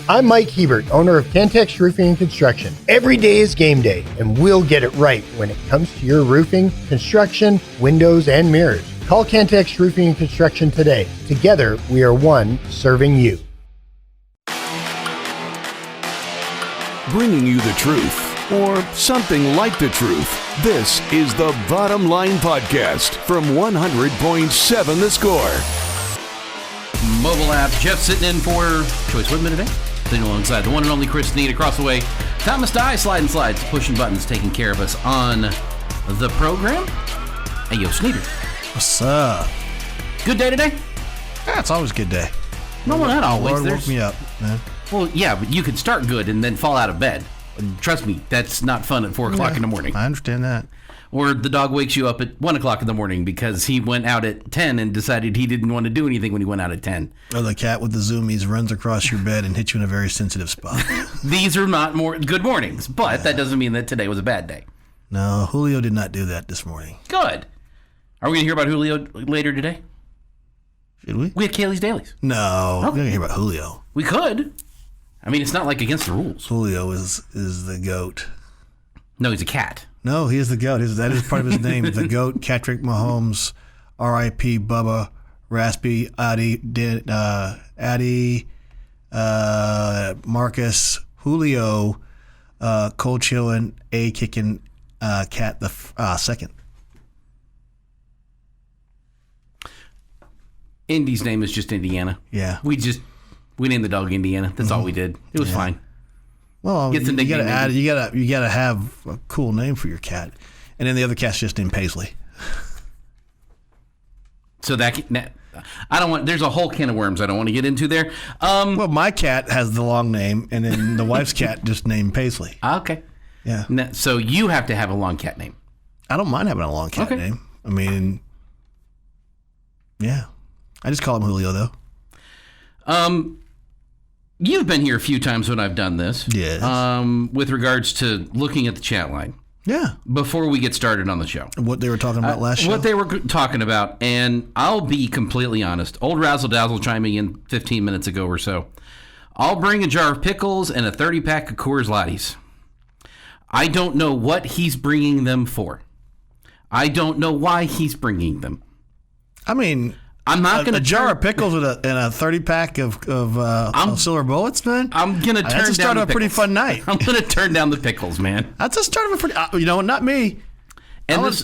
I'm Mike Hebert, owner of Cantex Roofing and Construction. Every day is game day, and we'll get it right when it comes to your roofing, construction, windows, and mirrors. Call Cantex Roofing and Construction today. Together, we are one serving you. Bringing you the truth, or something like the truth. This is the Bottom Line Podcast from 100.7 The Score. Mobile app. Jeff sitting in for Choice Woodman today. Sitting alongside the one and only Chris Snead across the way. Thomas Dye, sliding slides, pushing buttons, taking care of us on the program. Hey, yo, Sneeder. What's up? Good day today? Yeah, it's always a good day. No, well, not always. Lord woke me up, man. Well, yeah, but you can start good and then fall out of bed. Trust me, that's not fun at 4 o'clock in the morning. I understand that. Or the dog wakes you up at 1 o'clock in the morning because he went out at 10 and decided he didn't want to do anything when he went out at 10. Or the cat with the zoomies runs across your bed and hits you in a very sensitive spot. These are not good mornings, but that doesn't mean that today was a bad day. No, Julio did not do that this morning. Good. Are we going to hear about Julio later today? Should we? We had Kaylee's Dailies. No, we're going to hear about Julio. We could. I mean, it's not like against the rules. Julio is the GOAT. No, he's a cat. No, he is the GOAT. That is part of his name. The GOAT, Patrick Mahomes, R.I.P. Bubba, Raspy, Addy, Marcus, Julio, Cold Chillin', A Kicking, Cat the second. Indy's name is just Indiana. Yeah. We named the dog Indiana. That's all we did. It was fine. Well, you gotta have a cool name for your cat, and then the other cat's just named Paisley. So I don't want. There's a whole can of worms I don't want to get into there. Well, my cat has the long name, and then the wife's cat just named Paisley. Okay. Yeah. So you have to have a long cat name. I don't mind having a long cat name. I mean, yeah. I just call him Julio though. You've been here a few times when I've done this. Yes. With regards to looking at the chat line. Yeah. Before we get started on the show. What they were talking about last show? What they were talking about, and I'll be completely honest. Old Razzle Dazzle chiming in 15 minutes ago or so. I'll bring a jar of pickles and a 30-pack of Coors Lighties. I don't know what he's bringing them for. I don't know why he's bringing them. I mean... I'm not going to a jar of pickles and a 30-pack of silver bullets, man. I'm going to turn down the pickles. That's the start of a pretty fun night. I'm going to turn down the pickles, man. That's the start of a pretty... not me. That's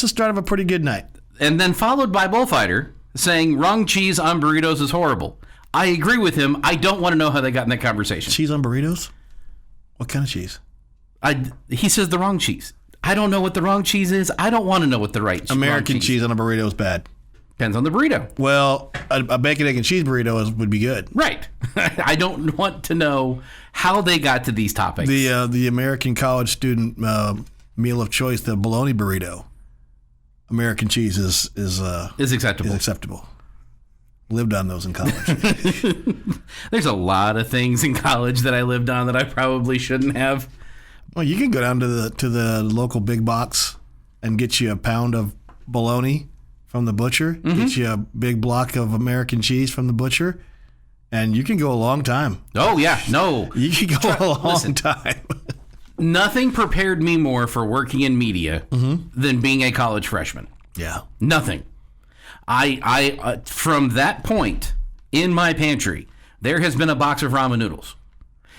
the start of a pretty good night. And then followed by Bullfighter saying, wrong cheese on burritos is horrible. I agree with him. I don't want to know how they got in that conversation. Cheese on burritos? What kind of cheese? He says the wrong cheese. I don't know what the wrong cheese is. I don't want to know what the right American cheese on a burrito is bad. Depends on the burrito. Well, a bacon, egg, and cheese burrito would be good. Right. I don't want to know how they got to these topics. The American college student meal of choice, the bologna burrito. American cheese is acceptable. Is acceptable. Lived on those in college. There's a lot of things in college that I lived on that I probably shouldn't have. Well, you can go down to the local big box and get you a pound of bologna from the butcher, get you a big block of American cheese from the butcher, and you can go a long time. Oh, yeah. No. You can go a long time. Nothing prepared me more for working in media than being a college freshman. Yeah. Nothing. I from that point in my pantry, there has been a box of ramen noodles.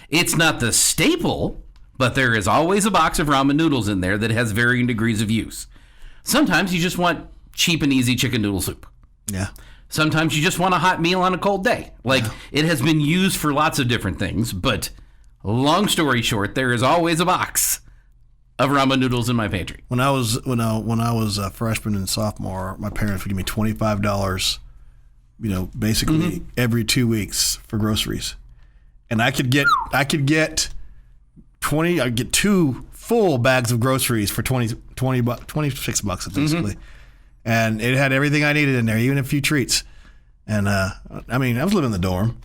It's not the staple, but there is always a box of ramen noodles in there that has varying degrees of use. Sometimes you just want cheap and easy chicken noodle soup. Yeah. Sometimes you just want a hot meal on a cold day. It has been used for lots of different things, but long story short, there is always a box of ramen noodles in my pantry. When I was a freshman and sophomore, my parents would give me $25, basically every 2 weeks for groceries. And I could get 20, I'd get 2 full bags of groceries for $26 basically. And it had everything I needed in there, even a few treats. And I was living in the dorm,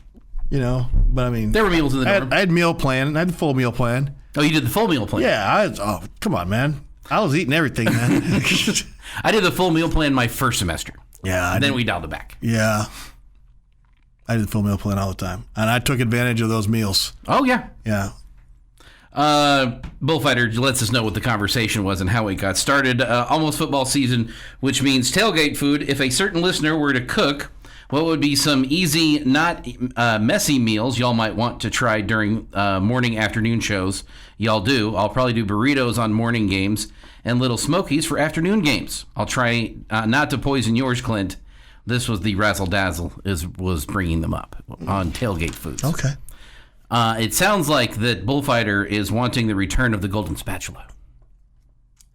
but I mean, there were meals in the dorm. I had meal plan. I had the full meal plan. Oh, you did the full meal plan? Yeah. Come on, man. I was eating everything, man. I did the full meal plan my first semester. Yeah. Then we dialed it back. Yeah. I did the full meal plan all the time, and I took advantage of those meals. Oh, yeah. Yeah. Bullfighter lets us know what the conversation was and how it got started. Almost football season, which means tailgate food. If a certain listener were to cook, what would be some easy, not messy meals y'all might want to try during morning, afternoon shows? Y'all do. I'll probably do burritos on morning games and Little Smokies for afternoon games. I'll try not to poison yours, Clint. This was the Razzle Dazzle was bringing them up on tailgate foods. Okay. It sounds like that Bullfighter is wanting the return of the golden spatula.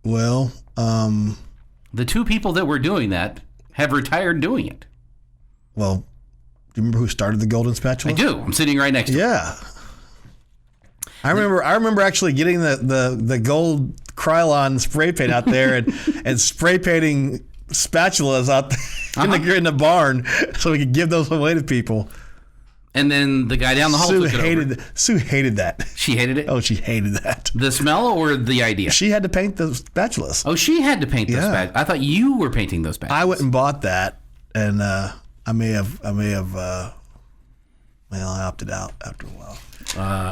Well, the two people that were doing that have retired doing it. Well, do you remember who started the golden spatula? I do. I'm sitting right next to him. Yeah. I remember actually getting the gold Krylon spray paint out there and spray painting spatulas out there in the barn so we could give those away to people. And then the guy down the hall took it over. Sue hated that. She hated it? Oh, she hated that. The smell or the idea? She had to paint the spatulas. Oh, she had to paint those spatulas. I thought you were painting those spatulas. I went and bought that, and I may have well, I opted out after a while.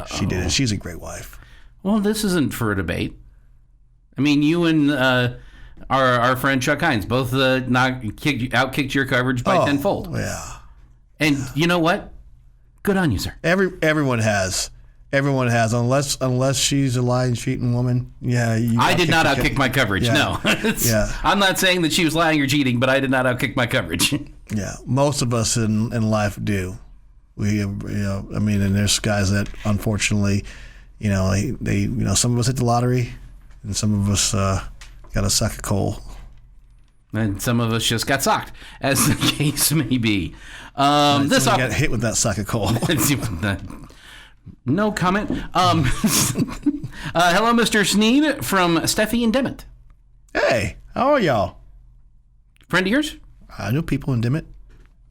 She did it. She's a great wife. Well, this isn't for a debate. I mean, you and our friend Chuck Hines both outkicked your coverage by tenfold. Yeah. And you know what? Good on you, sir. Everyone has, unless she's a lying, cheating woman. Yeah, I did not outkick my coverage. Yeah. No, yeah. I'm not saying that she was lying or cheating, but I did not outkick my coverage. Yeah, most of us in life do. We, I mean, and there's guys that unfortunately, they some of us hit the lottery, and some of us got a sack of coal. And some of us just got socked, as the case may be. This got hit with that sack of coal. No comment. Hello, Mr. Snead from Steffi and Dimmitt. Hey, how are y'all? Friend of yours? I know people in Dimmitt.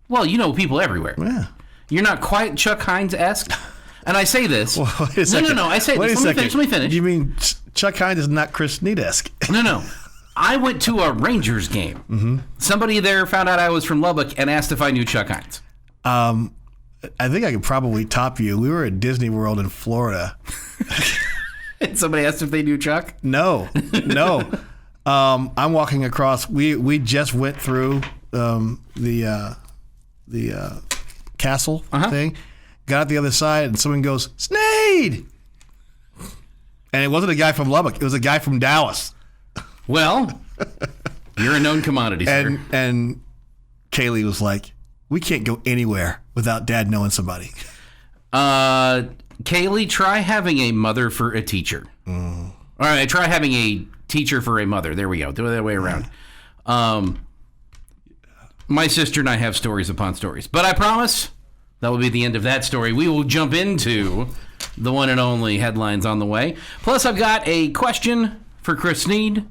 Well, you know people everywhere. Yeah. You're not quite Chuck Hines-esque. And I say this. Well, wait a second. No. I say this. Let me finish. You mean Chuck Hines is not Chris Snead-esque? No. I went to a Rangers game. Mm-hmm. Somebody there found out I was from Lubbock and asked if I knew Chuck Hines. I think I could probably top you. We were at Disney World in Florida. And somebody asked if they knew Chuck? No. I'm walking across. We just went through the castle thing. Got out the other side, and someone goes, Snead! And it wasn't a guy from Lubbock. It was a guy from Dallas. Well, you're a known commodity, sir. And Kaylee was like, we can't go anywhere without Dad knowing somebody. Kaylee, try having a mother for a teacher. All right, try having a teacher for a mother. There we go. Do it that way around. My sister and I have stories upon stories. But I promise that will be the end of that story. We will jump into the one and only headlines on the way. Plus, I've got a question for Chris Snead,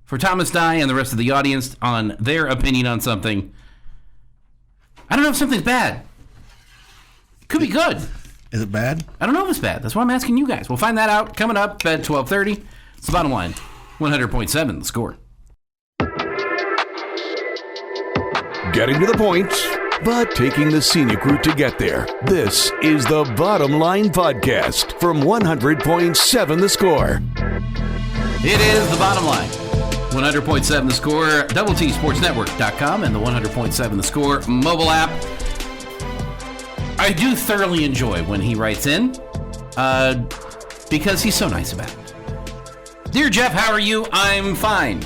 for Thomas Dye, and the rest of the audience on their opinion on something. I don't know if something's bad. Could be good. Is it bad? I don't know if it's bad. That's why I'm asking you guys. We'll find that out coming up at 12:30. It's the bottom line. 100.7 The Score. Getting to the point, but taking the scenic route to get there. This is the Bottom Line Podcast from 100.7 The Score. It is the bottom line. 100.7 The Score, DoubleTSportsNetwork.com, and the 100.7 The Score mobile app. I do thoroughly enjoy when he writes in, because he's so nice about it. Dear Jeff, how are you? I'm fine.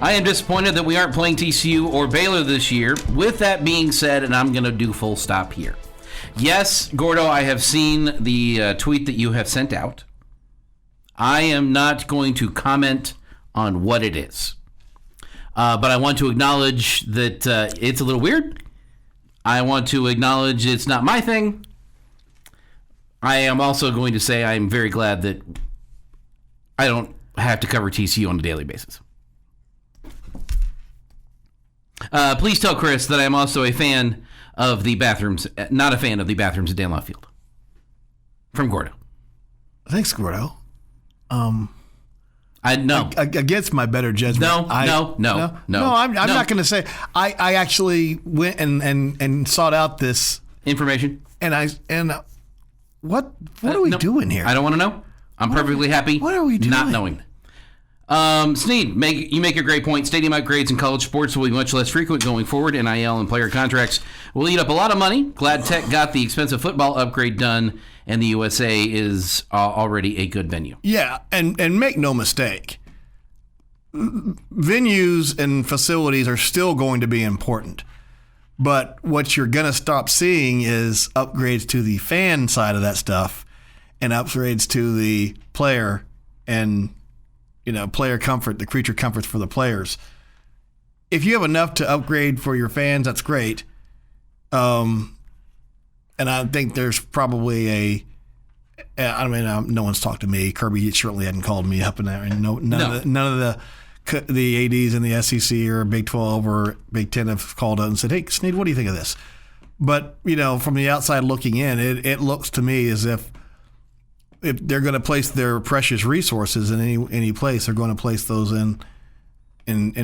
I am disappointed that we aren't playing TCU or Baylor this year. With that being said, and I'm going to do full stop here. Yes, Gordo, I have seen the tweet that you have sent out. I am not going to comment on what it is. But I want to acknowledge that it's a little weird. I want to acknowledge it's not my thing. I am also going to say I'm very glad that I don't have to cover TCU on a daily basis. Please tell Chris that I'm also a fan of the bathrooms, not a fan of the bathrooms at Danlaw Field. From Gordo. Thanks, Gordo. I know. Against my better judgment. No. I'm not going to say. I actually went and sought out this information. What are we doing here? I don't want to know. I'm perfectly happy. What are we doing? Not knowing. Snead, you make a great point. Stadium upgrades in college sports will be much less frequent going forward. NIL and player contracts will eat up a lot of money. Glad Tech got the expensive football upgrade done, and the USA is already a good venue. Yeah, and make no mistake, venues and facilities are still going to be important. But what you're going to stop seeing is upgrades to the fan side of that stuff and upgrades to the player and, player comfort, the creature comforts for the players. If you have enough to upgrade for your fans, that's great. And I think there's probably no one's talked to me. Kirby certainly hadn't called me up in there. And none of the ADs in the SEC or Big 12 or Big 10 have called up and said, "Hey, Snead, what do you think of this?" But, from the outside looking in, it looks to me as if they're going to place their precious resources in any place, they're going to place those in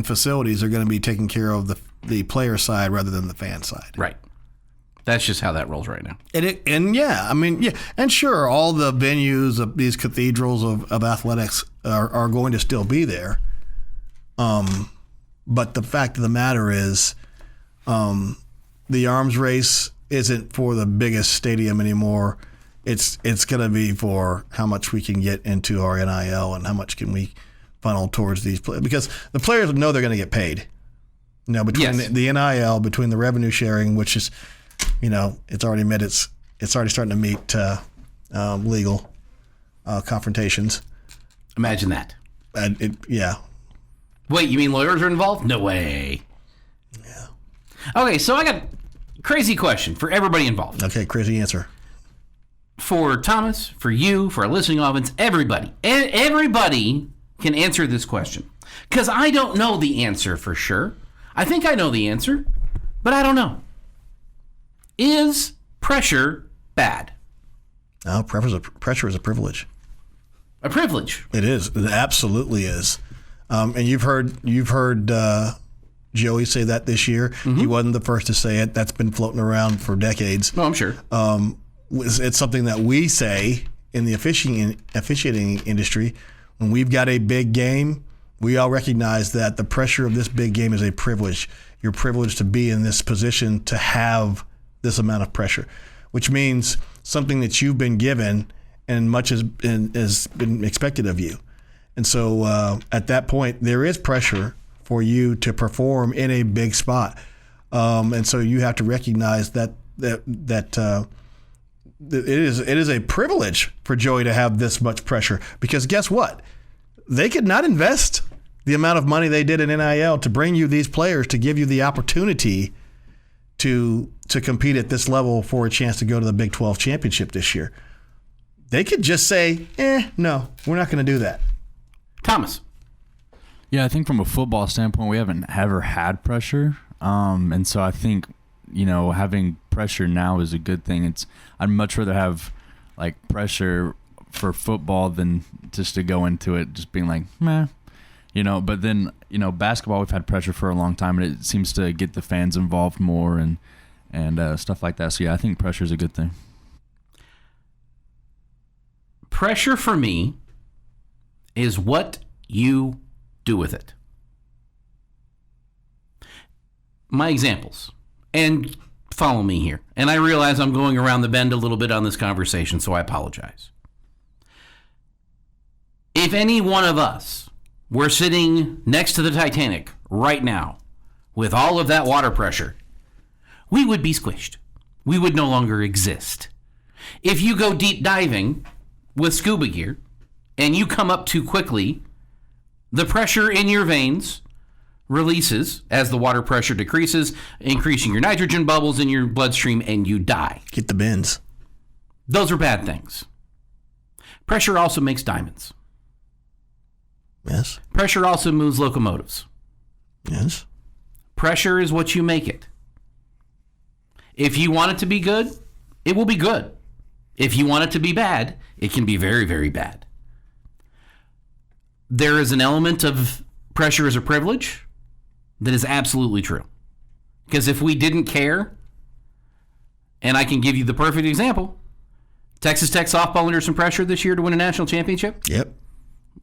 facilities. They're going to be taking care of the player side rather than the fan side. Right. That's just how that rolls right now. And sure, all the venues of these cathedrals of athletics are going to still be there. But the fact of the matter is, the arms race isn't for the biggest stadium anymore. It's going to be for how much we can get into our NIL and how much can we funnel towards these players, because the players know they're going to get paid. Between the NIL, between the revenue sharing, which is, it's already met it's already starting to meet legal confrontations. Imagine that. Yeah. Wait, you mean lawyers are involved? No way. Yeah. Okay, so I got a crazy question for everybody involved. Okay, crazy answer. For Thomas, for you, for our listening audience, everybody can answer this question. Because I don't know the answer for sure. I think I know the answer, but I don't know. Is pressure bad? No, pressure is a privilege. A privilege? It is. It absolutely is. And you've heard Joey say that this year. Mm-hmm. He wasn't the first to say it. That's been floating around for decades. No, I'm sure. It's something that we say in the officiating industry. When we've got a big game, we all recognize that the pressure of this big game is a privilege. You're privileged to be in this position to have this amount of pressure, which means something that you've been given and much has been expected of you. And so at that point, there is pressure for you to perform in a big spot. And so you have to recognize that it is a privilege for Joey to have this much pressure, because guess what? They could not invest the amount of money they did in NIL to bring you these players, to give you the opportunity to compete at this level for a chance to go to the Big 12 championship this year. They could just say, no, we're not going to do that. Thomas. Yeah, I think from a football standpoint, we haven't ever had pressure. And so I think, having pressure now is a good thing. I'd much rather have pressure for football than just to go into it just being like, meh. But then, basketball, we've had pressure for a long time, and it seems to get the fans involved more and stuff like that. So, yeah, I think pressure is a good thing. Pressure for me is what you do with it. My examples, and follow me here. And I realize I'm going around the bend a little bit on this conversation, so I apologize. If any one of us were sitting next to the Titanic right now with all of that water pressure, we would be squished. We would no longer exist. If you go deep diving with scuba gear and you come up too quickly, the pressure in your veins releases as the water pressure decreases, increasing your nitrogen bubbles in your bloodstream, and you die. Get the bends. Those are bad things. Pressure also makes diamonds. Yes. Pressure also moves locomotives. Yes. Pressure is what you make it. If you want it to be good, it will be good. If you want it to be bad, it can be very, very bad. There is an element of pressure as a privilege that is absolutely true. Because if we didn't care, And I can give you the perfect example. Texas Tech softball under some pressure this year to win a national championship? Yep.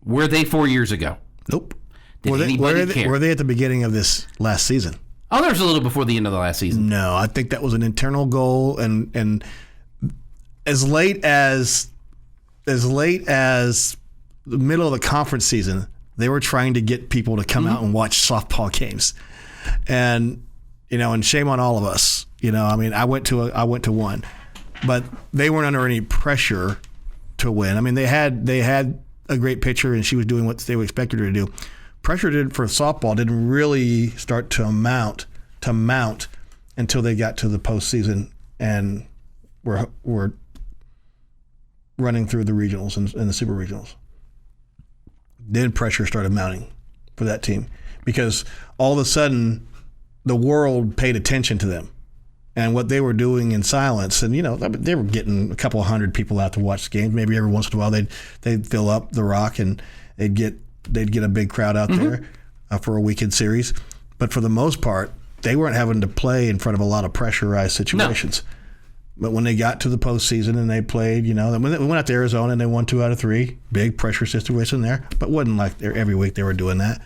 Were they 4 years ago? Nope. Did anybody care? Were they at the beginning of this last season? Oh, there was a little before the end of the last season. No, I think that was an internal goal, and as late as the middle of the conference season, they were trying to get people to come out and watch softball games, and and shame on all of us. I mean, I went to one, but they weren't under any pressure to win. I mean, they had a great pitcher, and she was doing what they expected her to do. Pressure for softball didn't really start to mount until they got to the postseason and were running through the regionals and the super regionals. Then pressure started mounting for that team because all of a sudden the world paid attention to them and what they were doing in silence. And they were getting a couple of hundred people out to watch the games. Maybe every once in a while they'd fill up the Rock and they'd get a big crowd out there for a weekend series. But for the most part, they weren't having to play in front of a lot of pressurized situations. No. But when they got to the postseason and they played, we went out to Arizona and they won 2 out of 3. Big pressure situation there. But it wasn't like every week they were doing that.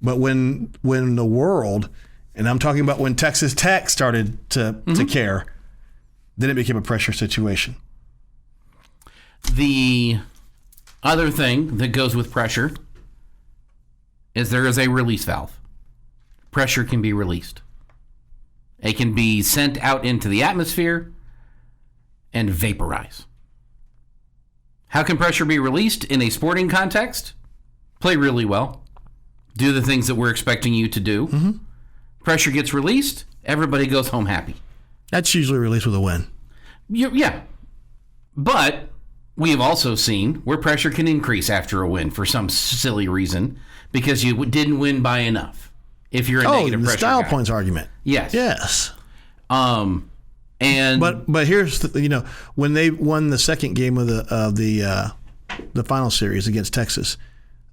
But when the world, and I'm talking about when Texas Tech started to care, then it became a pressure situation. The other thing that goes with pressure is there is a release valve. Pressure can be released. It can be sent out into the atmosphere and vaporize. How can pressure be released in a sporting context? Play really well. Do the things that we're expecting you to do. Pressure gets released. Everybody goes home happy. That's usually released with a win. Yeah. But we have also seen where pressure can increase after a win for some silly reason because you didn't win by enough. If you're a negative pressure the style guy. points argument. Yes. And but here's when they won the second game of the final series against Texas,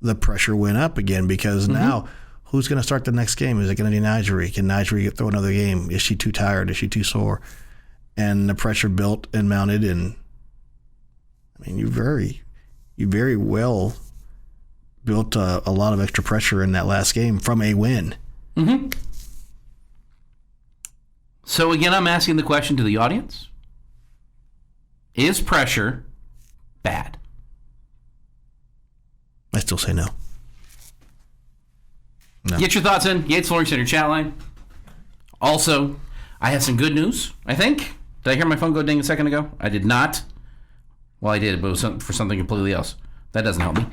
the pressure went up again because now who's going to start the next game? Is it going to be Nigeri? Can Nigeri throw another game? Is she too tired? Is she too sore? And the pressure built and mounted, and I mean you very well built a lot of extra pressure in that last game from a win. So again, I'm asking the question to the audience. Is pressure bad? I still say no. Get your thoughts in. Yates Flooring Center chat line. Also, I have some good news, I think. Did I hear my phone go ding a second ago? I did not. Well, I did, but it was for something completely else. That doesn't help me.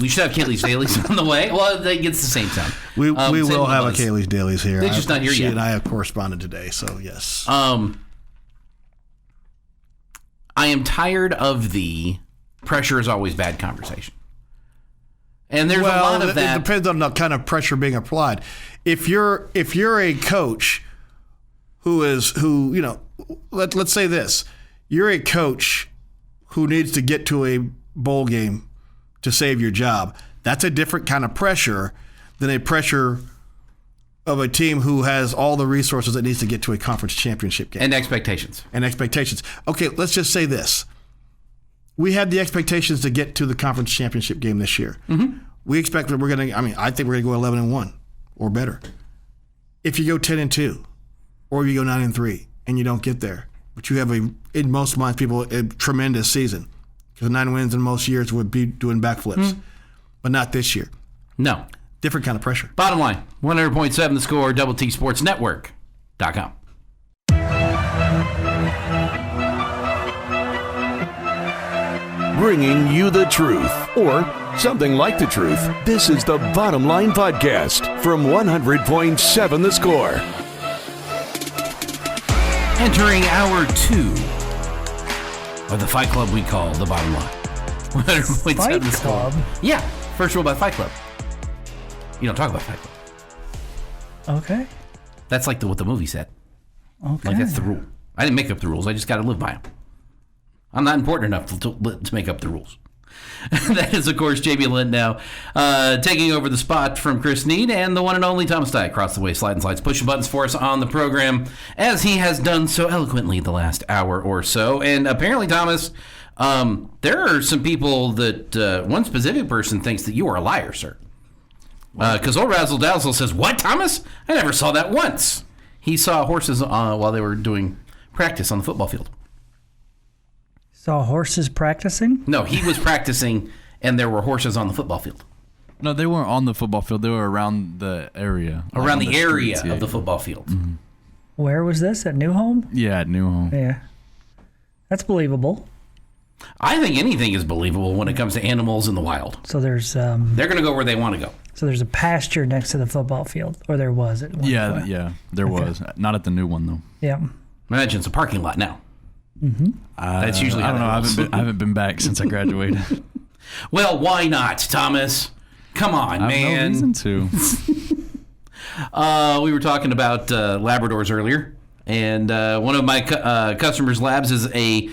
We should have Kaylee's Dailies on the way. Well, it's the same time. We will have a Kaylee's Dailies here. They're just not here yet. She and I have corresponded today, so yes. I am tired of the pressure is always bad conversation. And there's a lot of that. It depends on the kind of pressure being applied. If you're a coach let's say this. You're a coach who needs to get to a bowl game to save your job. That's a different kind of pressure than a pressure of a team who has all the resources that needs to get to a conference championship game. And expectations. Okay, let's just say this. We had the expectations to get to the conference championship game this year. We expect that I think we're going to go 11-1 or better. If you go 10-2 or you go 9-3 and you don't get there, but you have in most minds people, a tremendous season. Because 9 wins in most years would be doing backflips. But not this year. No. Different kind of pressure. Bottom line, 100.7 The Score, DoubleTSportsNetwork.com. Bringing you the truth, or something like the truth. This is the Bottom Line Podcast from 100.7 The Score. Entering hour 2 of the Fight Club we call the Bottom Line. 100.7 The Score. Yeah, first rule about Fight Club. You don't talk about Fight Club. Okay. That's like what the movie said. Okay. Like that's the rule. I didn't make up the rules. I just got to live by them. I'm not important enough to make up the rules. That is, of course, JB Lent now taking over the spot from Chris Snead, and the one and only Thomas Dye across the way, sliding slides, pushing buttons for us on the program, as he has done so eloquently the last hour or so. And apparently, Thomas, there are some people that one specific person thinks that you are a liar, sir. Because old Razzle Dazzle says, "What, Thomas? I never saw that once." He saw horses while they were doing practice on the football field. Saw horses practicing? No, he was practicing, and there were horses on the football field. No, they weren't on the football field. They were around the area. Around the area streets, of the football field. Mm-hmm. Where was this? At New Home? Yeah, at New Home. Yeah. That's believable. I think anything is believable when it comes to animals in the wild. So there's They're going to go where they want to go. so there's a pasture next to the football field, or there was at one point. Yeah, there was. Not at the new one, though. Yeah. Imagine it's a parking lot now. Mm-hmm. That's usually I how don't know. that goes. I haven't been back since I graduated. Well, why not, Thomas? Come on, I have man. no reason to. We were talking about Labradors earlier, and one of my customers' labs is a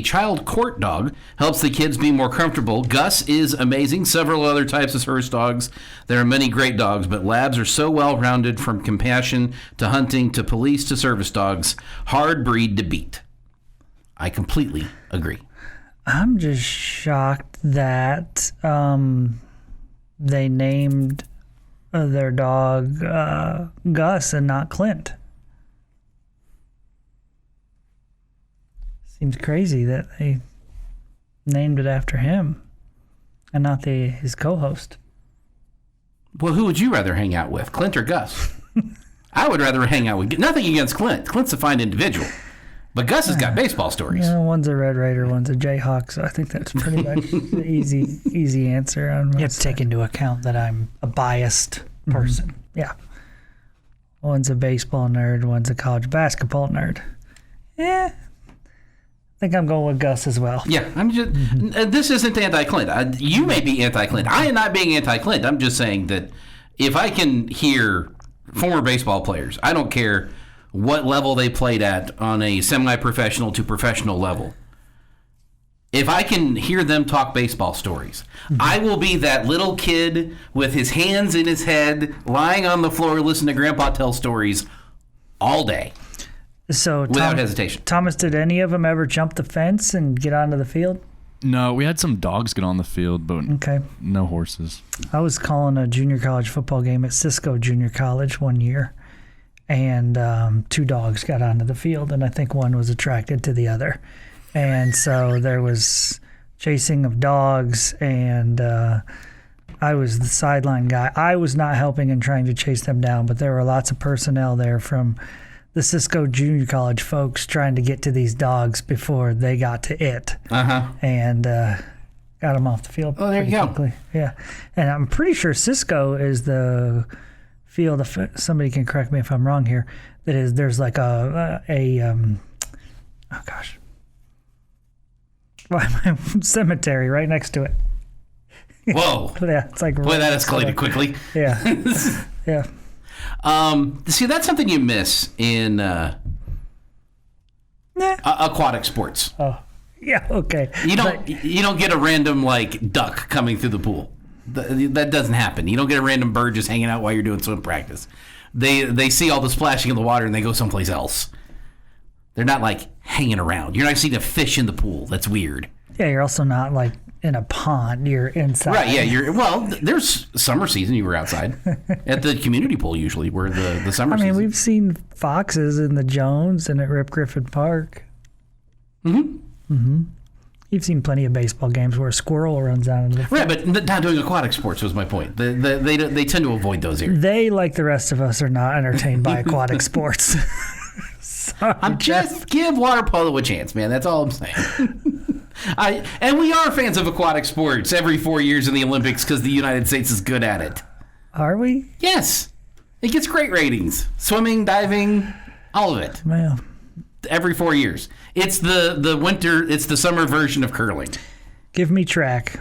child court dog. Helps the kids be more comfortable. Gus is amazing. Several other types of service dogs. There are many great dogs, but labs are so well-rounded, from compassion to hunting to police to service dogs. Hard breed to beat. I completely agree. I'm just shocked that they named their dog Gus and not Clint. Seems crazy that they named it after him and not his co-host. Well, who would you rather hang out with, Clint or Gus? I would rather hang out with... Nothing against Clint. Clint's a fine individual. But Gus has got baseball stories. Yeah, one's a Red Raider, one's a Jayhawk, so I think that's pretty much the easy answer. You have to take into account that I'm a biased person. Mm-hmm. Yeah. One's a baseball nerd, one's a college basketball nerd. Yeah. I think I'm going with Gus as well. Yeah, I'm just. This isn't anti-Clint. You may be anti-Clint. I am not being anti-Clint. I'm just saying that if I can hear former baseball players, I don't care what level they played at on a semi-professional to professional level. If I can hear them talk baseball stories, I will be that little kid with his hands in his head, lying on the floor, listening to Grandpa tell stories all day. So without hesitation. Thomas, did any of them ever jump the fence and get onto the field? No, we had some dogs get on the field, but no horses. I was calling a junior college football game at Cisco Junior College one year, and 2 dogs got onto the field, and I think one was attracted to the other. And so there was chasing of dogs, and I was the sideline guy. I was not helping in trying to chase them down, but there were lots of personnel there from the Cisco Junior College folks trying to get to these dogs before they got to it. And got them off the field. Oh, there you go. Quickly. Yeah. And I'm pretty sure Cisco is the field, if somebody can correct me if I'm wrong here, that is, there's like a cemetery right next to it. Whoa. Yeah, it's like... Boy, that escalated quickly. Yeah. Yeah. See, that's something you miss in aquatic sports. Oh, yeah, okay. You don't get a random like duck coming through the pool. That doesn't happen. You don't get a random bird just hanging out while you're doing swim practice. They see all the splashing in the water and they go someplace else. They're not like hanging around. You're not seeing a fish in the pool. That's weird. Yeah, you're also not like in a pond. You're inside. Right, yeah. There's summer season. You were outside at the community pool usually, where the summer season. We've seen foxes in the Jones and at Rip Griffin Park. You've seen plenty of baseball games where a squirrel runs out into the field. Right, but not doing aquatic sports was my point. They tend to avoid those areas. They, like the rest of us, are not entertained by aquatic sports. Sorry, just give water polo a chance, man. That's all I'm saying. And we are fans of aquatic sports every 4 years in the Olympics because the United States is good at it. Are we? Yes. It gets great ratings. Swimming, diving, all of it. Well, every 4 years. It's the winter, it's the summer version of curling. Give me track.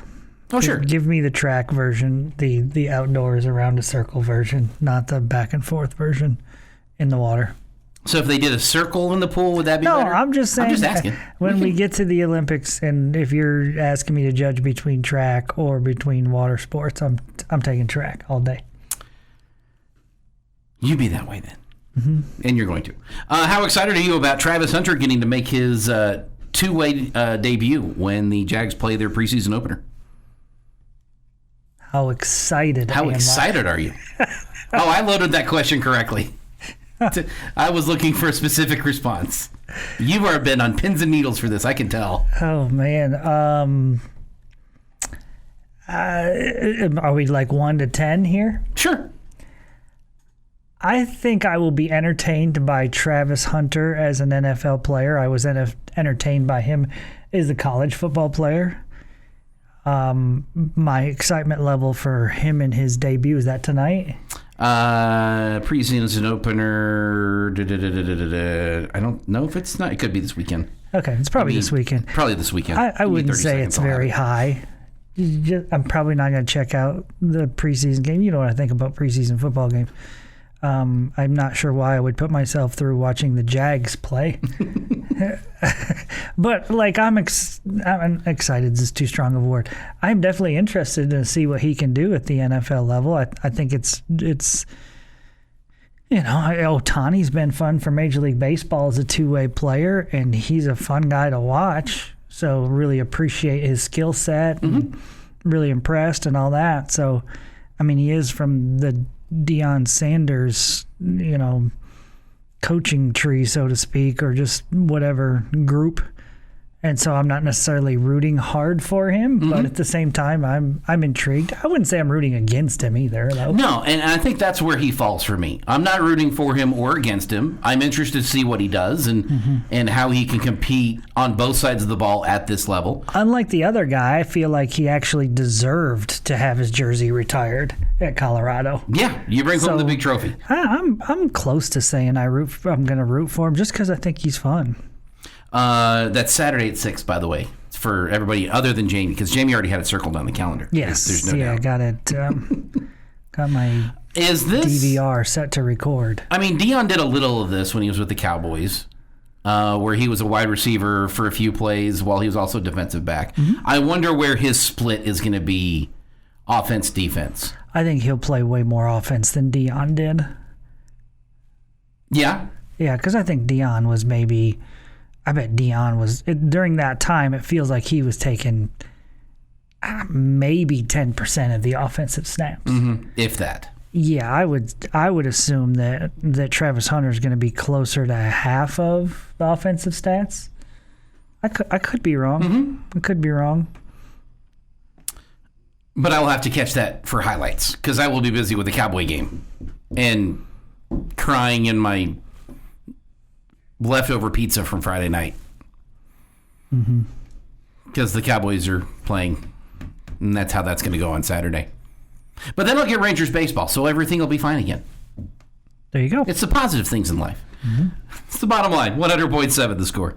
Oh, sure. Give me the track version, the outdoors around a circle version, not the back and forth version in the water. So if they did a circle in the pool, would that be No, better? I'm just saying. I'm just asking. When we get to the Olympics, and if you're asking me to judge between track or between water sports, I'm taking track all day. You be that way then. Mm-hmm. And you're going to. How excited are you about Travis Hunter getting to make his two-way debut when the Jags play their preseason opener? How excited are you? Oh, I loaded that question correctly. I was looking for a specific response. You are been on pins and needles for this, I can tell. Oh, man. Are we like 1 to 10 here? Sure. I think I will be entertained by Travis Hunter as an NFL player. I was entertained by him as a college football player. My excitement level for him and his debut, is that tonight? Preseason opener. I don't know if it's not. It could be this weekend. Okay, it's probably this weekend. Probably this weekend. I wouldn't say it's very high. I'm probably not going to check out the preseason game. You know what I think about preseason football games. I'm not sure why I would put myself through watching the Jags play. But like I'm excited is too strong of a word. I'm definitely interested to see what he can do at the NFL level. I think it's Ohtani's been fun for Major League Baseball as a two-way player, and he's a fun guy to watch. So really appreciate his skill set and really impressed and all that. So, I mean, he is from the Deion Sanders, coaching tree, so to speak, or just whatever group. And so I'm not necessarily rooting hard for him, but at the same time, I'm intrigued. I wouldn't say I'm rooting against him either, though. No, and I think that's where he falls for me. I'm not rooting for him or against him. I'm interested to see what he does and how he can compete on both sides of the ball at this level. Unlike the other guy, I feel like he actually deserved to have his jersey retired at Colorado. Yeah, you bring home the big trophy. I'm close to saying I'm going to root for him just because I think he's fun. That's Saturday at 6, by the way, for everybody other than Jamie, because Jamie already had it circled on the calendar. Yes, there's no doubt. I got it. Got my DVR set to record. I mean, Deion did a little of this when he was with the Cowboys, where he was a wide receiver for a few plays while he was also defensive back. I wonder where his split is going to be offense-defense. I think he'll play way more offense than Deion did. Yeah? Yeah, because I think Deion was maybe... I bet Deion was during that time. It feels like he was taking maybe 10% of the offensive snaps, if that. Yeah, I would assume that Travis Hunter is going to be closer to half of the offensive stats. I could be wrong. I could be wrong. But I will have to catch that for highlights because I will be busy with the Cowboy game and crying in my leftover pizza from Friday night because the Cowboys are playing, and that's how that's going to go on Saturday. But then I'll get Rangers baseball, so everything will be fine again. There you go. It's the positive things in life. It's the bottom line. 100.7 The Score.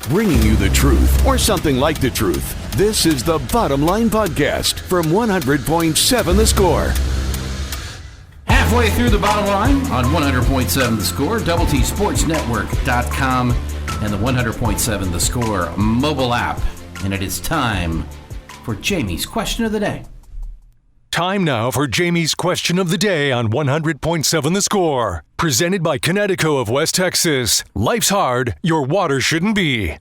Bringing you the truth, or something like the truth. This is the Bottom Line Podcast from 100.7 The Score. Halfway through the bottom line on 100.7 The Score, DoubleTSportsNetwork.com, and the 100.7 The Score mobile app. And it is time for Jamie's Question of the Day. Time now for Jamie's Question of the Day on 100.7 The Score. Presented by Connecticut of West Texas. Life's hard, your water shouldn't be.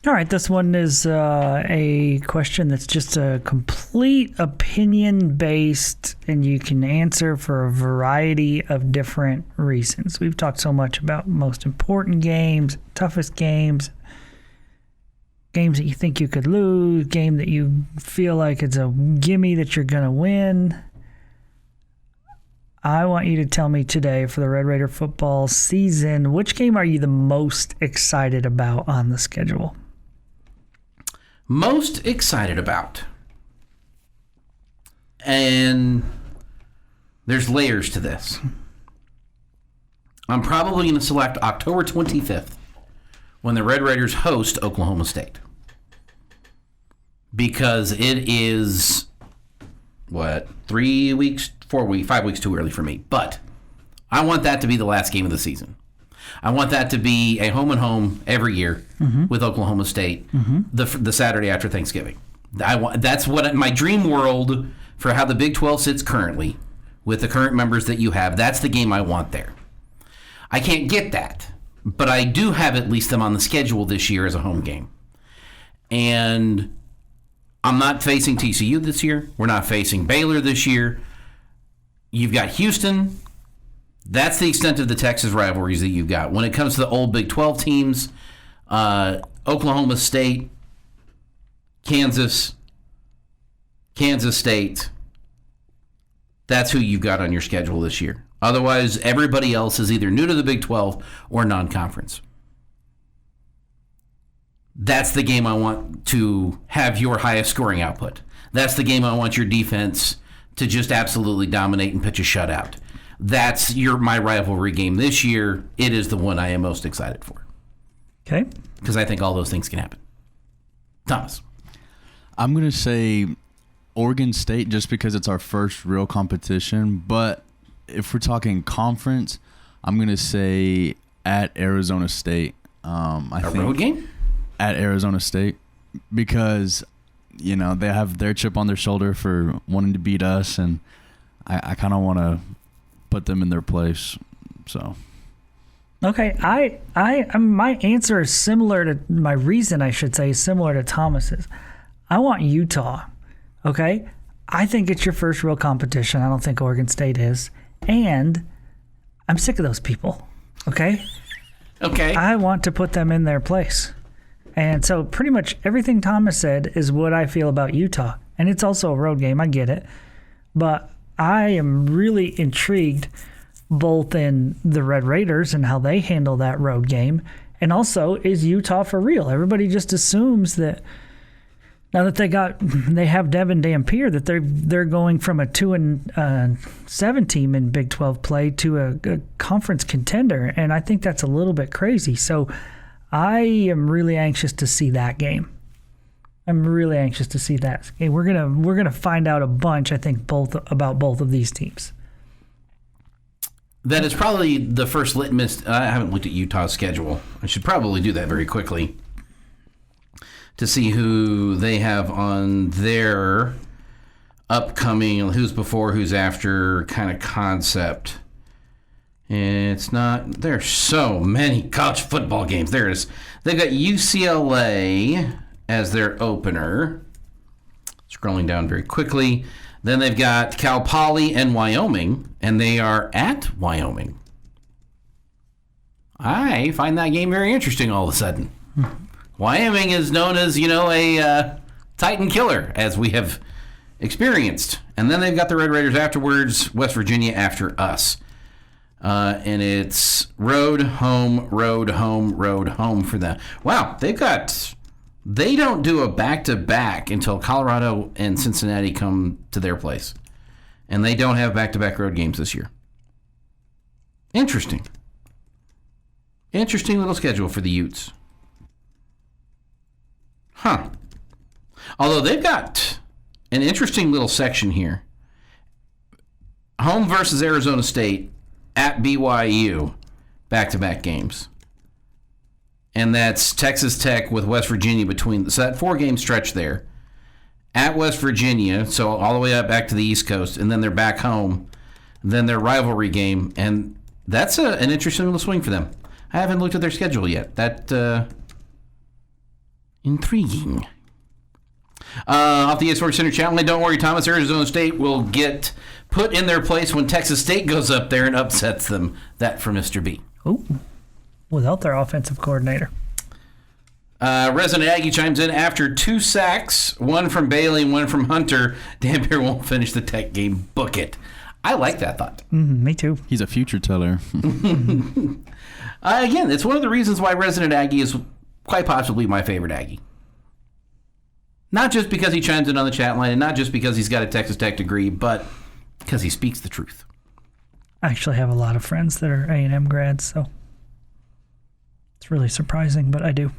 All right, this one is a question that's just a complete opinion-based, and you can answer for a variety of different reasons. We've talked so much about most important games, toughest games, games that you think you could lose, game that you feel like it's a gimme that you're going to win. I want you to tell me today for the Red Raider football season, which game are you the most excited about on the schedule? Most excited about. And there's layers to this. I'm probably going to select October 25th when the Red Raiders host Oklahoma State. Because it is, 4 5 weeks too early for me. But I want that to be the last game of the season. I want that to be a home and home every year with Oklahoma State the Saturday after Thanksgiving. That's what my dream world for how the Big 12 sits currently with the current members that you have. That's the game I want there. I can't get that, but I do have at least them on the schedule this year as a home game. And I'm not facing TCU this year. We're not facing Baylor this year. You've got Houston. That's the extent of the Texas rivalries that you've got. When it comes to the old Big 12 teams, Oklahoma State, Kansas State, that's who you've got on your schedule this year. Otherwise, everybody else is either new to the Big 12 or non-conference. That's the game I want to have your highest scoring output. That's the game I want your defense to just absolutely dominate and pitch a shutout. That's my rivalry game this year. It is the one I am most excited for. Okay. Because I think all those things can happen. Thomas. I'm going to say Oregon State just because it's our first real competition. But if we're talking conference, I'm going to say at Arizona State. I think road game? At Arizona State because, they have their chip on their shoulder for wanting to beat us, and I kind of want to put them in their place. So, okay, my answer is similar to my reason. I should say is similar to Thomas's. I want Utah. Okay, I think it's your first real competition. I don't think Oregon State is, and I'm sick of those people. Okay. Okay. I want to put them in their place. And so pretty much everything Thomas said is what I feel about Utah. And it's also a road game. I get it. But I am really intrigued both in the Red Raiders and how they handle that road game. And also, is Utah for real? Everybody just assumes that now that they have Devin Dampier, that they're going from a 2-7 team in Big 12 play to a conference contender. And I think that's a little bit crazy. So I am really anxious to see that game. I'm really anxious to see that. Okay, we're gonna find out a bunch, I think, about both of these teams. That is probably the first litmus. I haven't looked at Utah's schedule. I should probably do that very quickly to see who they have on their upcoming, who's before, who's after kind of concept. It's not. There's so many college football games. They've got UCLA as their opener. Scrolling down very quickly. Then they've got Cal Poly and Wyoming, and they are at Wyoming. I find that game very interesting all of a sudden. Wyoming is known as, a Titan killer, as we have experienced. And then they've got the Red Raiders afterwards, West Virginia after us. And it's road, home for them. Wow, they don't do a back-to-back until Colorado and Cincinnati come to their place. And they don't have back-to-back road games this year. Interesting little schedule for the Utes. Huh. Although they've got an interesting little section here. Home versus Arizona State. At BYU, back-to-back games. And that's Texas Tech with West Virginia between. So that 4-game stretch there. At West Virginia, so all the way up back to the East Coast, and then they're back home. Then their rivalry game, and that's an interesting little swing for them. I haven't looked at their schedule yet. That intriguing. Off the Sports Center channel, don't worry, Thomas. Arizona State will get put in their place when Texas State goes up there and upsets them. That for Mr. B. Oh, without their offensive coordinator. Resident Aggie chimes in after 2 sacks, one from Bailey and one from Hunter. Dampier won't finish the Tech game. Book it. I like that thought. Me too. He's a future teller. Again, it's one of the reasons why Resident Aggie is quite possibly my favorite Aggie. Not just because he chimes in on the chat line, and not just because he's got a Texas Tech degree, but because he speaks the truth. I actually have a lot of friends that are A&M grads, so it's really surprising, but I do.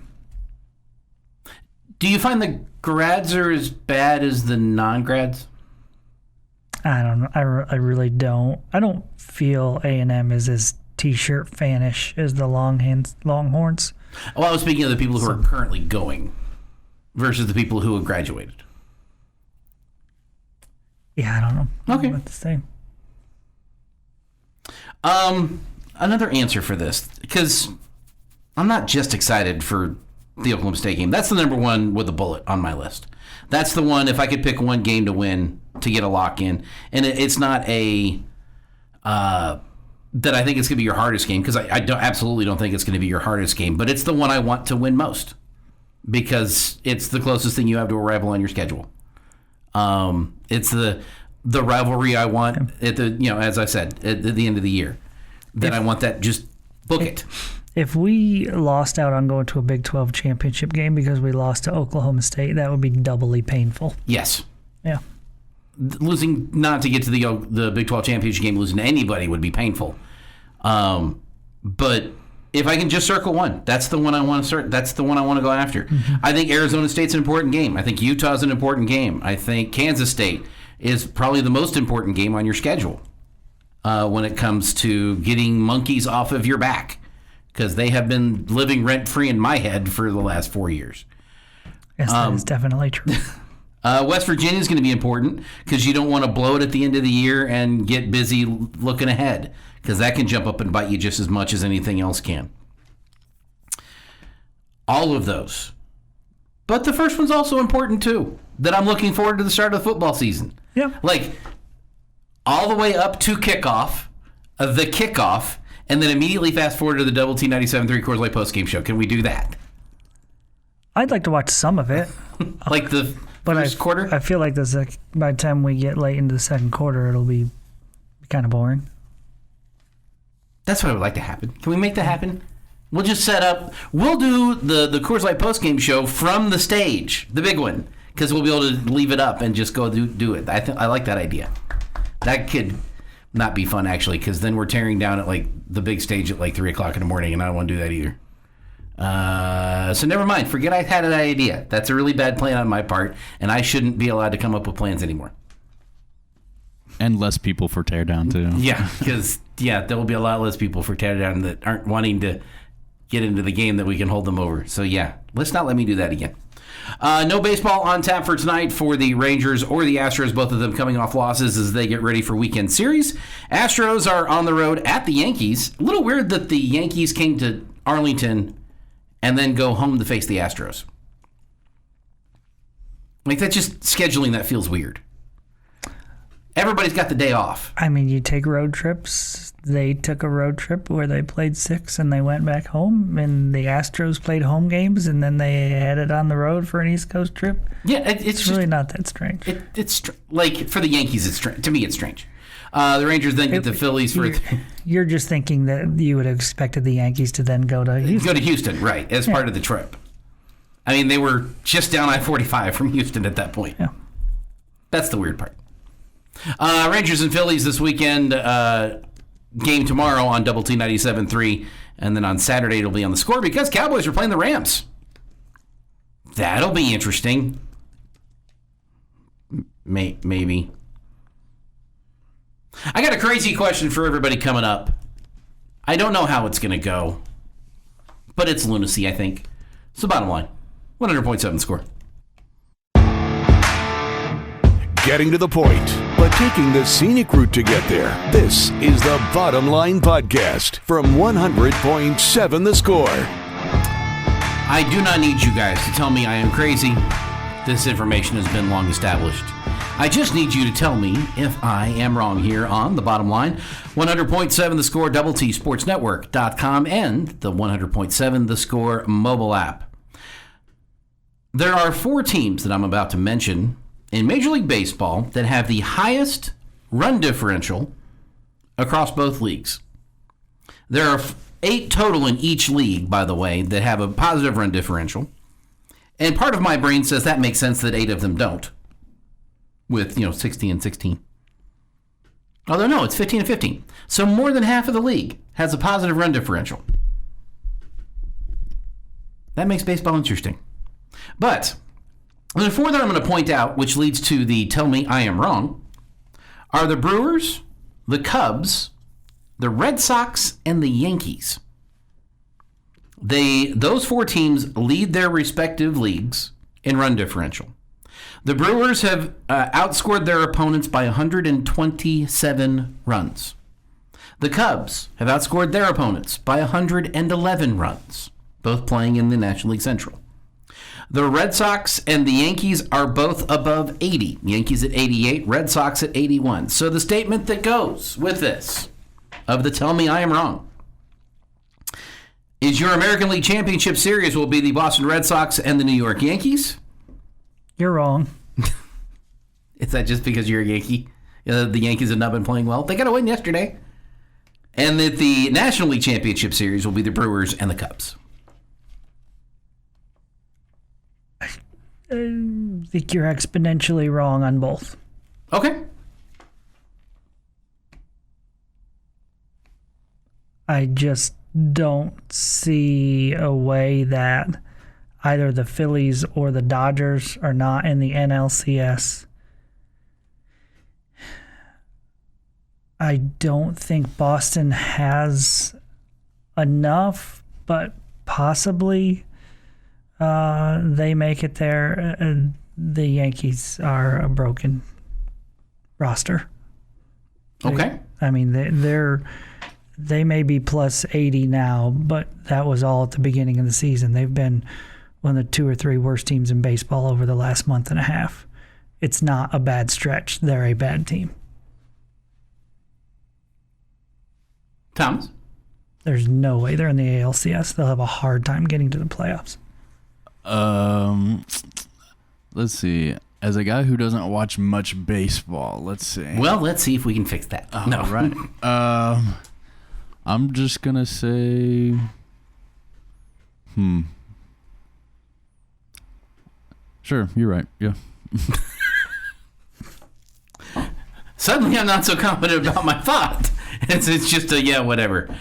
Do you find the grads are as bad as the non-grads? I don't know. I really don't. I don't feel A&M is as T-shirt fanish as the Longhorns. Well, I was speaking of the people who are currently going versus the people who have graduated. Yeah, I don't know. Okay. About the same. Another answer for this, because I'm not just excited for the Oklahoma State game. That's the number one with a bullet on my list. That's the one, if I could pick one game to win to get a lock in. And it's not a that I think it's going to be your hardest game, because I absolutely don't think it's going to be your hardest game, but it's the one I want to win most because it's the closest thing you have to a rival on your schedule. It's the rivalry I want at the, as I said, at the end of the year. Then I want that, just book it. If we lost out on going to a Big 12 championship game because we lost to Oklahoma State, that would be doubly painful. Yes. Yeah. Losing not to get to the Big 12 championship game, losing to anybody would be painful. But if I can just circle one, that's the one I want to that's the one I want to go after. Mm-hmm. I think Arizona State's an important game. I think Utah's an important game. I think Kansas State is probably the most important game on your schedule when it comes to getting monkeys off of your back, because they have been living rent-free in my head for the last 4 years. Yes, that is definitely true. West Virginia is going to be important because you don't want to blow it at the end of the year and get busy looking ahead, because that can jump up and bite you just as much as anything else can. All of those. But the first one's also important too, that I'm looking forward to the start of the football season. Yeah. Like all the way up to kickoff, the kickoff, and then immediately fast forward to the Double T 97.3 Coors Light postgame show. Can we do that? I'd like to watch some of it. Like the first quarter? I feel like by the time we get late into the second quarter, it'll be kind of boring. That's what I would like to happen. Can we make that happen? We'll just set up. We'll do the Coors Light postgame show from the stage, the big one, because we'll be able to leave it up and just go do it. I like that idea. That could not be fun, actually, because then we're tearing down at like the big stage at like 3 o'clock in the morning, and I don't want to do that either. So never mind. Forget I had an idea. That's a really bad plan on my part, and I shouldn't be allowed to come up with plans anymore. And less people for teardown, too. Yeah, because, there will be a lot less people for teardown that aren't wanting to get into the game that we can hold them over. So, let's not let me do that again. No baseball on tap for tonight for the Rangers or the Astros, both of them coming off losses as they get ready for weekend series. Astros are on the road at the Yankees. A little weird that the Yankees came to Arlington and then go home to face the Astros. Like, that just scheduling that feels weird. Everybody's got the day off. I mean, you take road trips. They took a road trip where they played 6 and they went back home, and the Astros played home games, and then they headed on the road for an East Coast trip. Yeah, it's really not that strange. It's like, for the Yankees, it's strange. To me, it's strange. The Rangers then get the Phillies for... You're just thinking that you would have expected the Yankees to then go to Houston. Go to Houston, right, as part of the trip. I mean, they were just down I-45 from Houston at that point. Yeah. That's the weird part. Rangers and Phillies this weekend. Game tomorrow on Double T 97.3. And then on Saturday it'll be on The Score because Cowboys are playing the Rams. That'll be interesting. Maybe. I got a crazy question for everybody coming up. I don't know how it's going to go, but it's lunacy, I think. So bottom line, 100.7 Score. Getting to the point, but taking the scenic route to get there. This is the Bottom Line Podcast from 100.7 The Score. I do not need you guys to tell me I am crazy. This information has been long established. I just need you to tell me if I am wrong here on the Bottom Line. 100.7 The Score, Double T Sports Network.com, and the 100.7 The Score mobile app. There are 4 teams that I'm about to mention in Major League Baseball that have the highest run differential across both leagues. There are 8 total in each league, by the way, that have a positive run differential. And part of my brain says that makes sense that 8 of them don't, with 16 and 16. Although no, it's 15 and 15. So more than half of the league has a positive run differential. That makes baseball interesting. But the 4 that I'm going to point out, which leads to the tell me I am wrong, are the Brewers, the Cubs, the Red Sox, and the Yankees. Those 4 teams lead their respective leagues in run differential. The Brewers have outscored their opponents by 127 runs. The Cubs have outscored their opponents by 111 runs, both playing in the National League Central. The Red Sox and the Yankees are both above 80. Yankees at 88, Red Sox at 81. So the statement that goes with this, of the Tell Me I Am Wrong, is your American League Championship Series will be the Boston Red Sox and the New York Yankees. You're wrong. Is that just because you're a Yankee? The Yankees have not been playing well. They got a win yesterday. And that the National League Championship Series will be the Brewers and the Cubs. I think you're exponentially wrong on both. Okay. I just don't see a way that either the Phillies or the Dodgers are not in the NLCS. I don't think Boston has enough, but possibly they make it there. The Yankees are a broken roster. Okay. I mean, they may be plus 80 now, but that was all at the beginning of the season. They've been one of the 2 or 3 worst teams in baseball over the last month and a half. It's not a bad stretch. They're a bad team. Thomas? There's no way they're in the ALCS. They'll have a hard time getting to the playoffs. Let's see. As a guy who doesn't watch much baseball, let's see. Well, let's see if we can fix that. No, right. I'm just gonna say, Sure, you're right. Yeah. Suddenly, I'm not so confident about my thought. It's just a yeah, whatever.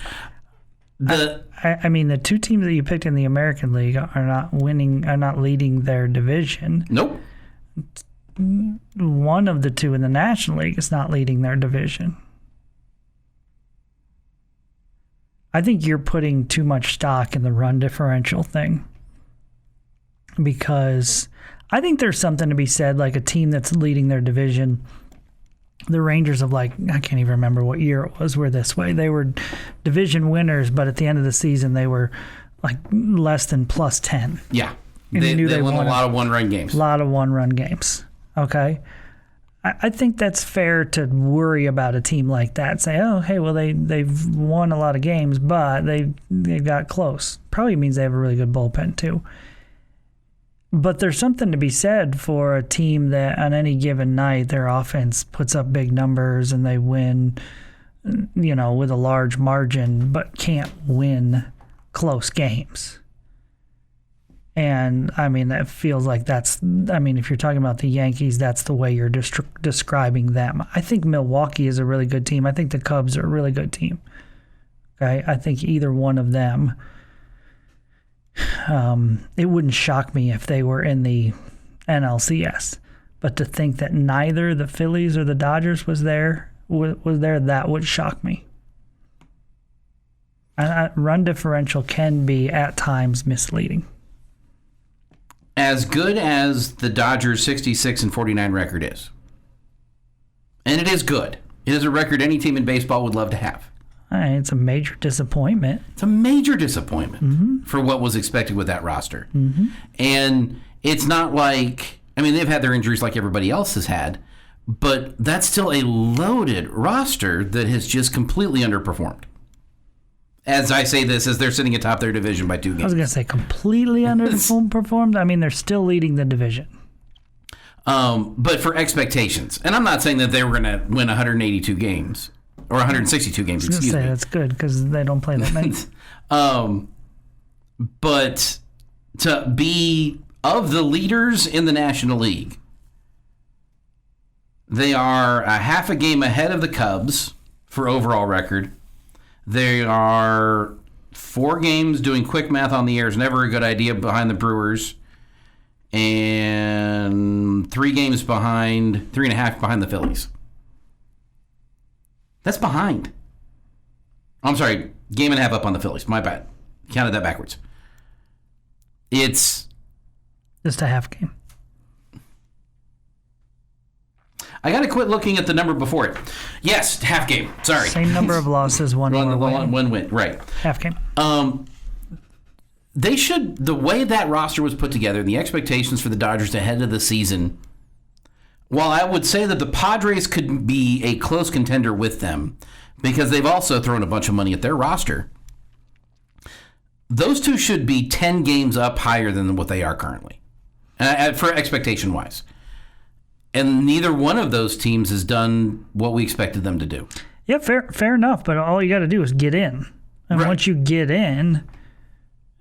I mean, the 2 teams that you picked in the American League are not leading their division. Nope. One of the 2 in the National League is not leading their division. I think you're putting too much stock in the run differential thing, because I think there's something to be said, like a team that's leading their division. The Rangers of, I can't even remember what year it was, were this way. They were division winners, but at the end of the season, they were less than plus 10. Yeah. They won a lot of one-run games. A lot of one-run games. Okay? I think that's fair to worry about a team like that. Say, oh, hey, well, they've won a lot of games, but they got close. Probably means they have a really good bullpen, too. But there's something to be said for a team that on any given night, their offense puts up big numbers and they win, with a large margin, but can't win close games. And, I mean, that feels like if you're talking about the Yankees, that's the way you're describing them. I think Milwaukee is a really good team. I think the Cubs are a really good team. Okay? I think either one of them, it wouldn't shock me if they were in the NLCS. But to think that neither the Phillies or the Dodgers was there, that would shock me. Run differential can be, at times, misleading. As good as the Dodgers' 66-49 record is, and it is good. It is a record any team in baseball would love to have. It's a major disappointment. It's a major disappointment for what was expected with that roster. Mm-hmm. And it's not they've had their injuries like everybody else has had, but that's still a loaded roster that has just completely underperformed. As I say this, as they're sitting atop their division by 2 games. I was going to say completely underperformed. I mean, they're still leading the division. But for expectations. And I'm not saying that they were going to win 182 games. Or 162 games, excuse me. That's good because they don't play that many. But to be of the leaders in the National League, they are a half a game ahead of the Cubs for overall record. They are 4 games, doing quick math on the air is never a good idea, behind the Brewers. And 3.5 games behind the Phillies. That's behind. I'm sorry, game and a half up on the Phillies. My bad. Counted that backwards. It's just a half game. I got to quit looking at the number before it. Yes, half game. Sorry. Same number of losses, one win. Right. Half game. They should, the way that roster was put together and the expectations for the Dodgers ahead of the season, while I would say that the Padres could be a close contender with them because they've also thrown a bunch of money at their roster, those two should be 10 games up higher than what they are currently, for expectation-wise. And neither one of those teams has done what we expected them to do. Yeah, fair enough. But all you got to do is get in. And once you get in,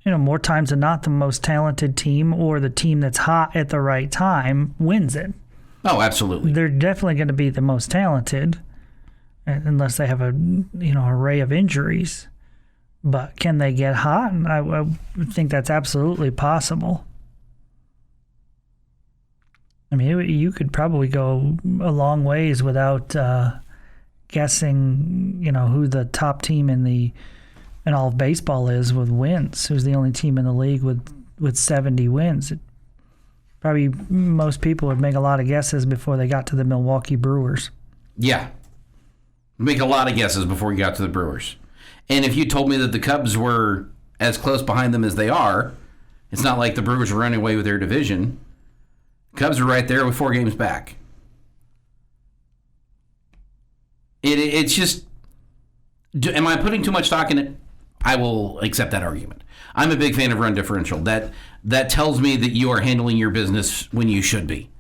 more times than not, the most talented team or the team that's hot at the right time wins it. Oh, absolutely. They're definitely going to be the most talented, unless they have a array of injuries. But can they get hot? I think that's absolutely possible. I mean, you could probably go a long ways without guessing, who the top team in all of baseball is with wins. Who's the only team in the league with 70 wins? Probably most people would make a lot of guesses before they got to the Milwaukee Brewers. Yeah. Make a lot of guesses before you got to the Brewers. And if you told me that the Cubs were as close behind them as they are, it's not like the Brewers were running away with their division. Cubs are right there with 4 games back. It's just, am I putting too much stock in it? I will accept that argument. I'm a big fan of run differential. That tells me that you are handling your business when you should be,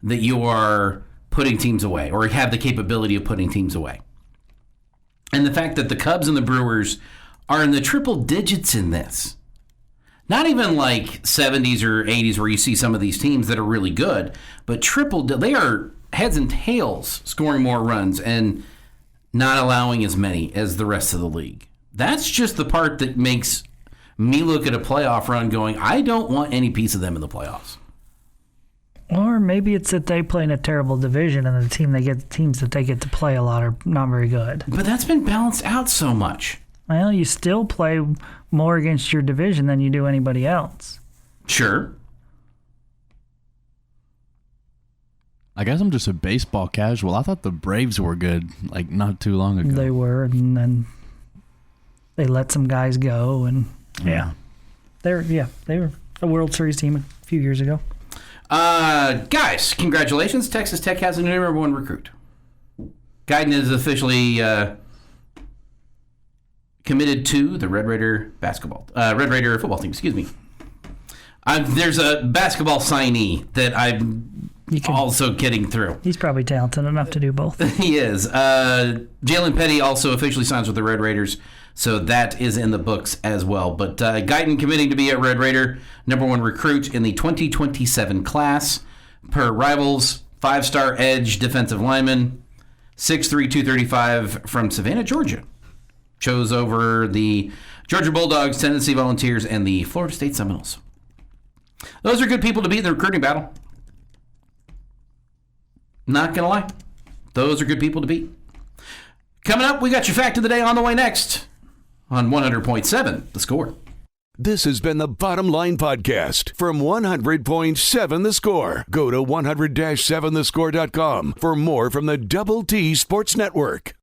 that you are putting teams away or have the capability of putting teams away. And the fact that the Cubs and the Brewers are in the triple digits in this. Not even like 70s or 80s where you see some of these teams that are really good, but they are heads and tails scoring more runs and not allowing as many as the rest of the league. That's just the part that makes me look at a playoff run going, I don't want any piece of them in the playoffs. Or maybe it's that they play in a terrible division and the teams that they get to play a lot are not very good. But that's been balanced out so much. Well, you still play more against your division than you do anybody else. Sure. I guess I'm just a baseball casual. I thought the Braves were good, like not too long ago. They were, and then they let some guys go, and they were a World Series team a few years ago. Guys, congratulations! Texas Tech has a new number 1 recruit. Guyton is officially committed to the Red Raider football team. Excuse me. There's a basketball signee that I'm also getting through. He's probably talented enough to do both. He is. Jalen Petty also officially signs with the Red Raiders, so that is in the books as well. But Guyton committing to be a Red Raider, number 1 recruit in the 2027 class. Per Rivals, 5-star edge defensive lineman, 6'3", 235 from Savannah, Georgia. Chose over the Georgia Bulldogs, Tennessee Volunteers, and the Florida State Seminoles. Those are good people to beat in the recruiting battle. Not going to lie. Those are good people to beat. Coming up, we got your fact of the day on the way next on 100.7 The Score. This has been the Bottom Line Podcast from 100.7 The Score. Go to 100-7thescore.com for more from the Double T Sports Network.